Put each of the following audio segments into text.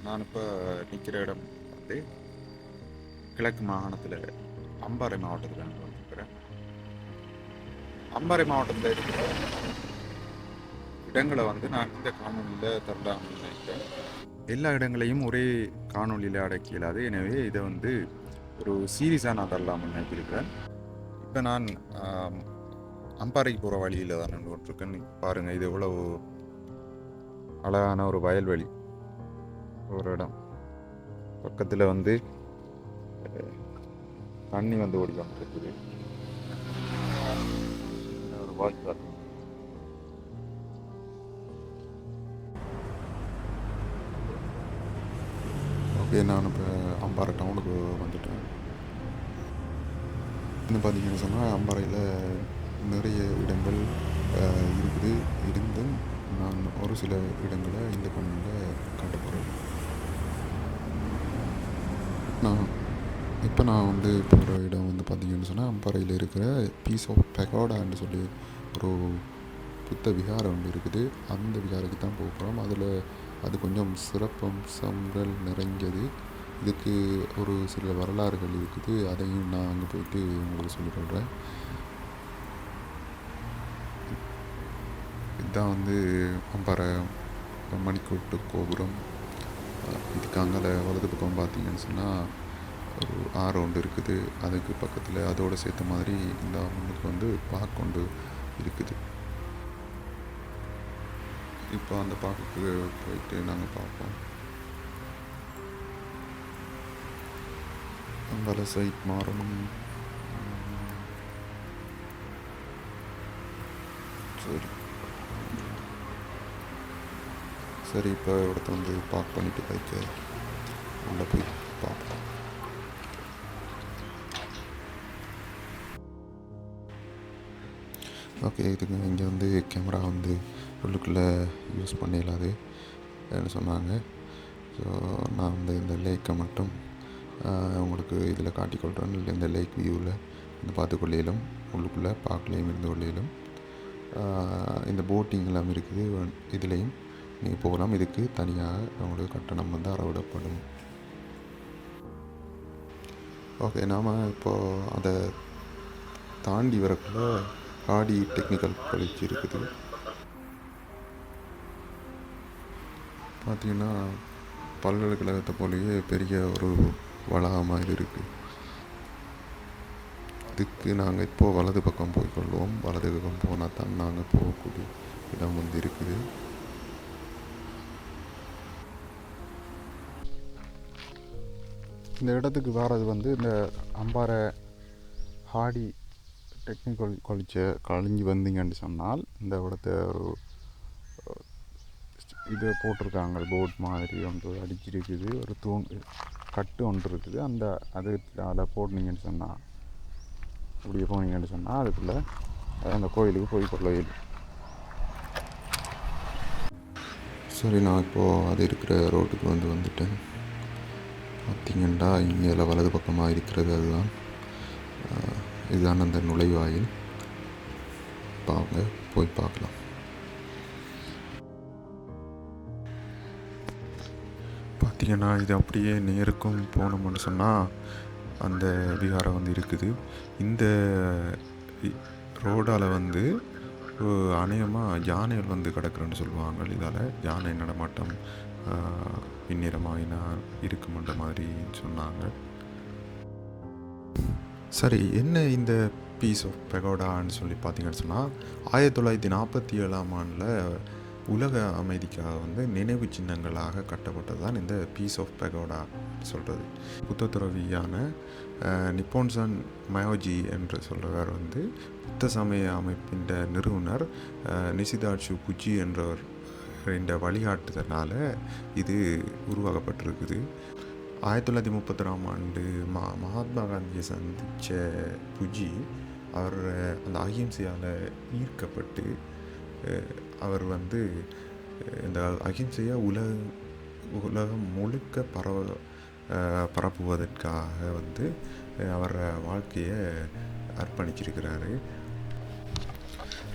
நான் இப்போ நிற்கிற இடம் வந்து கிழக்கு மாகாணத்தில் அம்பாறை மாவட்டத்தில் நான் வந்திருக்கிறேன். அம்பாறை மாவட்டத்தில் இருக்கிற இடங்களை வந்து நான் இந்த காணொலியில் தரலாம்னு நினைக்கிறேன். எல்லா இடங்களையும் ஒரே காணொலியில் அடக்கி இயலாது. எனவே இதை வந்து ஒரு சீரீஸாக நான் தரலாம்னு நினைக்கிறேன். இப்போ நான் அம்பாறைக்கு போகிற வழியில் தான் நின்று கொண்டிருக்கேன். பாருங்கள், இது எவ்வளவு அழகான ஒரு வயல்வெளி. ஒரு இடம் பக்கத்தில் வந்து தண்ணி வந்து ஓடிக்கொண்டு இருக்குது. ஒரு வாய்க்கால். ஓகே, நான் இப்போ அம்பாறை டவுனுக்கு வந்துட்டேன். இன்னும் பார்த்தீங்கன்னு சொன்னால் அம்பாறையில் நிறைய இடங்கள் இருக்குது. இருந்தும் நான் ஒரு சில இடங்களை இந்த கண்ணில் காட்ட போகிறேன். நான் வந்து போகிற இடம் வந்து பார்த்தீங்கன்னு சொன்னால் அம்பாறையில் இருக்கிற பீஸ் ஆஃப் பெகோடான்னு சொல்லி ஒரு புத்த விகாரம் ஒன்று இருக்குது. அந்த விகாரத்துக்கு தான் போகிறோம். அது கொஞ்சம் சிறப்பம்சங்கள் நிறைஞ்சது. இதுக்கு ஒரு சில வரலாறுகள் இருக்குது. அதையும் நான் அங்கே போயிட்டு உங்களுக்கு சொல்லிக்கொள்கிறேன். இதுதான் வந்து அம்பாறை மணிக்கூட்டு கோபுரம். இதுக்கு அங்கே வலது பக்கம் பார்த்தீங்கன்னு சொன்னால் ஒரு ஆறு ஒன்று இருக்குது. அதுக்கு பக்கத்தில் அதோடு சேர்த்த மாதிரி இந்த முன்னுக்கு வந்து பார்க் ஒன்று இருக்குது. இப்போ அந்த பார்க்குக்கு போயிட்டு நாங்கள் பார்ப்போம். அங்கே சைட் மாறணும். சரி, இப்போ இடத்த வந்து பார்க் பண்ணிவிட்டு பைக்கை உள்ளே போய் பார்ப்போம். ஓகே, இதுக்கு இங்கே வந்து கேமரா வந்து உள்ளுக்குள்ளே யூஸ் பண்ணிடலாது என்ன சொன்னாங்க. ஸோ நான் வந்து இந்த லேக்கை மட்டும் உங்களுக்கு இதில் காட்டிக்கொள்கிறேன். இல்லை இந்த லேக் வியூவில் இந்த பார்த்துக்கொள்ளையிலும் உள்ளுக்குள்ளே பார்க்கலையும் இருந்து கொள்ளையிலும் இந்த போட்டிங் எல்லாம் இருக்குது. இதுலேயும் நீங்கள் போகலாம். இதுக்கு தனியாக அவங்களுக்கு கட்டணம் வந்து அறவிடப்படும். ஓகே, நாம் இப்போது அதை தாண்டி வரக்குள்ள ஆடி டெக்னிக்கல் காலேஜ் இருக்குது. பார்த்திங்கன்னா பல்கலைக்கழகத்தை போலயே பெரிய ஒரு வளாகமாக இது இருக்குது. இதுக்கு நாங்கள் இப்போது வலது பக்கம் போய்கொள்வோம். வலது பக்கம் போனால் தான் நாங்கள் போகக்கூடிய இடம் வந்து இருக்குது. இந்த இடத்துக்கு வர்றது வந்து இந்த அம்பாறை ஹாடி டெக்னிக்கல் காலேஜை கழிஞ்சு வந்தீங்கன்னு சொன்னால் இந்த இடத்த ஒரு இது போட்டிருக்காங்க. போட் மாதிரி ஒன்று அடிச்சிருக்குது. ஒரு கட்டு ஒன்று இருக்குது. அதில் போட்டினீங்கன்னு சொன்னால் அப்படியே போனீங்கன்னு சொன்னால் அதுக்குள்ளே அந்த கோயிலுக்கு போய் கொள்ளையில். சரி, நான் இப்போது அது இருக்கிற ரோட்டுக்கு வந்துட்டேன். பார்த்திங்கன்னா இங்கே வலது பக்கமாக இருக்கிறது இதுதான் அந்த நுழைவாயில். போய் பார்க்கலாம். பார்த்திங்கன்னா இது அப்படியே நேருக்கும் போனோம்னு சொன்னால் அந்த விகாரம் வந்து இருக்குது. இந்த ரோடால் வந்து அநேகமாக யானைகள் வந்து கிடக்குறேன்னு சொல்லுவாங்க. இதால் யானை நடமாட்டம் பின்னிறமாயினா இருக்குமன்ற மாதிரி சொன்னாங்க. சரி, என்ன இந்த பீஸ் ஆஃப் பெகோடான்னு சொல்லி பார்த்தீங்கன்னு சொன்னால் 1947ஆம் ஆண்டில் உலக அமைதிக்காக வந்து நினைவு சின்னங்களாக கட்டப்பட்டது தான் இந்த பீஸ் ஆஃப் பெகோடா சொல்கிறது. புத்த துறவியான நிப்போன்சன் மயோஜி என்று சொல்கிறவர் வந்து புத்த சமய அமைப்பின் நிறுவனர் நிசிதாட்சு புஜி என்றவர் இந்த வழிகாட்டுதனால இது உருவாக்கப்பட்டிருக்குது. 1931ஆம் ஆண்டு மகாத்மா காந்தியை சந்தித்த புஜி அவர் அந்த அகிம்சையால் ஈர்க்கப்பட்டு அவர் வந்து இந்த அகிம்சையை உலகம் முழுக்க பரப்புவதற்காக வந்து அவர் வாழ்க்கையை அர்ப்பணிச்சிருக்கிறாரு.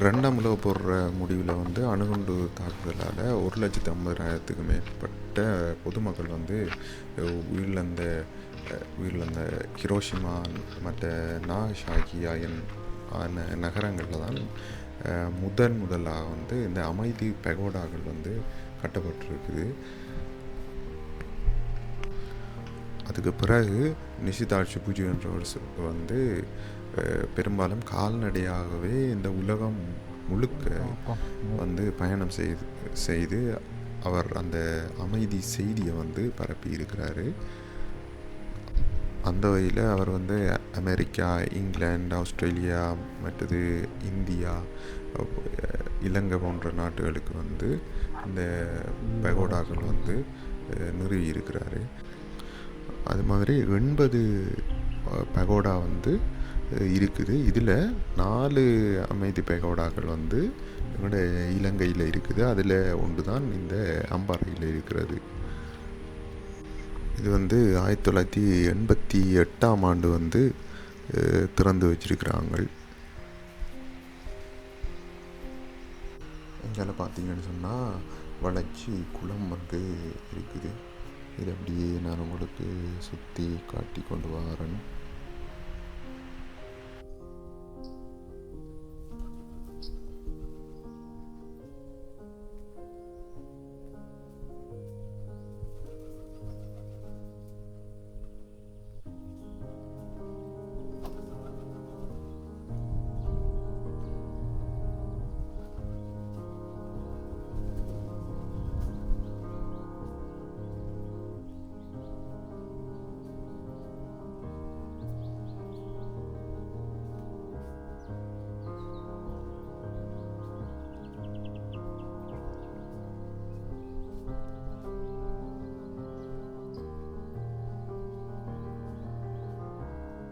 ரெண்டாம் உலக போர் முடிவில் வந்து அணுகுண்டு தாக்குதலால் 1,50,000த்துக்கு மேற்பட்ட பொதுமக்கள் வந்து உயிரிழந்த உயிரிழந்த ஹிரோஷிமா மற்ற நாகசாகி ஆன நகரங்களில் தான் முதலாக வந்து இந்த அமைதி பகோடாக்கள் வந்து கட்டப்பட்டிருக்குது. அதுக்கு பிறகு நிஷிதாட்சி பூஜை என்றவர் வந்து பெரும்பாலும் கால்நடையாகவே இந்த உலகம் முழுக்க வந்து பயணம் செய்து அவர் அந்த அமைதி செய்தியை வந்து பரப்பி இருக்கிறாரு. அந்த வகையில் அவர் வந்து அமெரிக்கா, இங்கிலாந்து, ஆஸ்திரேலியா, மற்றது இந்தியா, இலங்கை போன்ற நாடுகளுக்கு வந்து இந்த பகோடாக்கள் வந்து நிறுவி இருக்கிறாரு. அது மாதிரி 80 பகோடா வந்து இருக்குது. இதில் 4 அமைதி பகோடாக்கள் வந்து எங்களோட இலங்கையில் இருக்குது. அதில் ஒன்று தான் இந்த அம்பாறையில் இருக்கிறது. இது வந்து 1988ஆம் ஆண்டு வந்து திறந்து வச்சிருக்கிறாங்க. இங்கே பார்த்தீங்கன்னு சொன்னால் வளர்ச்சி குளம் வந்து இருக்குது. இது அப்படியே நான் உங்களுக்கு சுற்றி காட்டி கொண்டு வரேன்.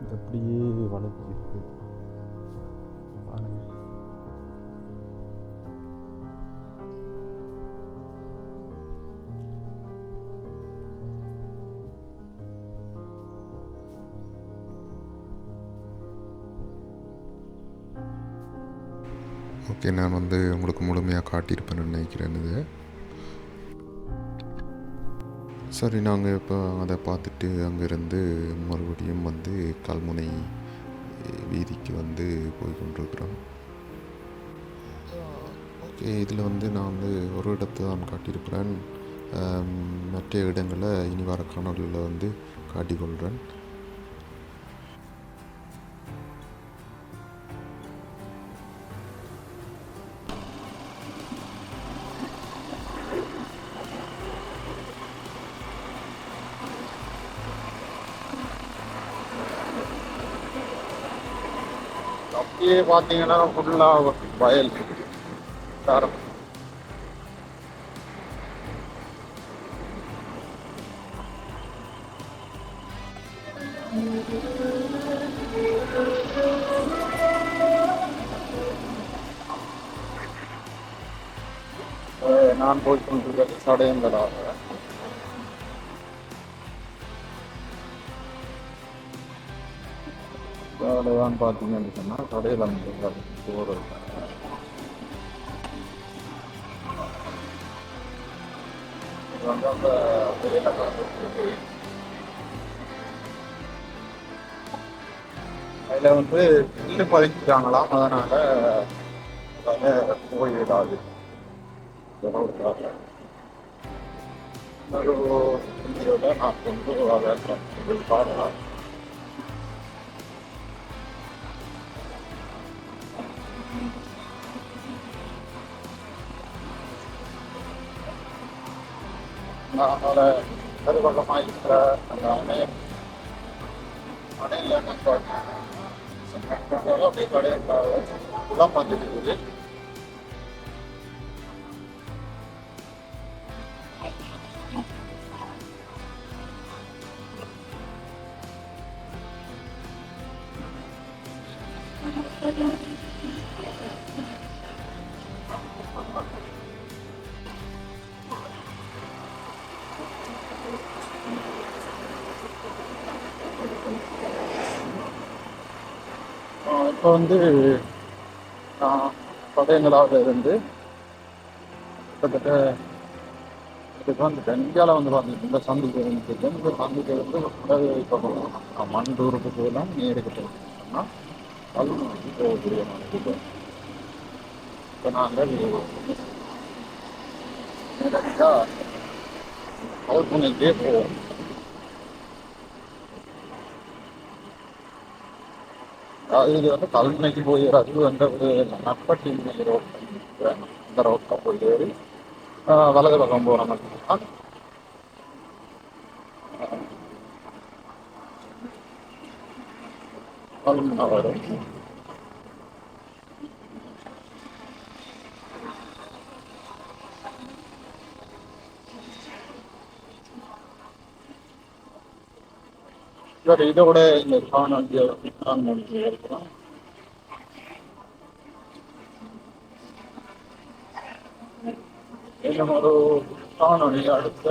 இது அப்படியே வளர்ச்சி இருக்குது. ஓகே, நான் வந்து உங்களுக்கு முழுமையாக காட்டியிருப்பேன்னு நினைக்கிறேன். இது சரி, நாங்கள் இப்போ அதை பார்த்துட்டு அங்கேருந்து மறுபடியும் வந்து கல்முனை வீதிக்கு வந்து போய் கொண்டிருக்கிறோம். ஓகே, இதில் வந்து நான் வந்து ஒரு இடத்தை தான் காட்டியிருக்கிறேன். மற்ற இடங்களை இனி வர காணொலியில் வந்து காட்டிக்கொள்கிறேன். அப்படியே பார்த்தீங்கன்னா ஃபுல்லாக வயல் தரம். நான் போய் கொண்டிருக்கிறது சடையங்களாக. தான் பார்த்தீங்கன்னு சொன்னால் கடையில் வந்து போகிறது. வந்து அந்த அதில் வந்து நெல் பதிச்சுட்டாங்களாம். அதனால் போயிடாது. ஒரு இந்தியோட நான் கொண்டு அதை பாடலாம். அதனால் கருவள்ளமாக இருக்கிற அந்த அணையம் அணையில் அப்படியே கடையில் குளம் வந்துருக்குது. இப்போ வந்து பழையங்களாக இருந்து கிட்டத்தட்ட இதுக்கு வந்துட்டு இந்தியாவில் வந்து பார்த்தீங்கன்னா இந்த சந்திப்பு இருந்துச்சு. இந்த சந்திப்பு வந்து இப்போ மண்டூருக்கு போகலாம் நேருக்கு போகணும்னா அது போகக்கூடிய மாதிரி. இப்போ நாங்கள் நேரடியாக கல்முனைக்கே போவோம். இது வந்து கல்முனைக்கு போய் அது வந்து ஒரு நட்பட்டி ரோட் இந்த ரோட்டில் போய் ஏறி வலது பக்கம் போகிற மாதிரி கல்முனை வரும். சரி, இதோட இந்த காணொலியை நான் முடிச்சு இருக்கிறேன். இன்னும் ஒரு காணொலி அடுத்த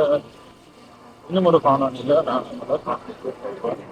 இன்னும் ஒரு காணொலியில் நான் உங்களை காண்பித்து சொல்கிறேன்.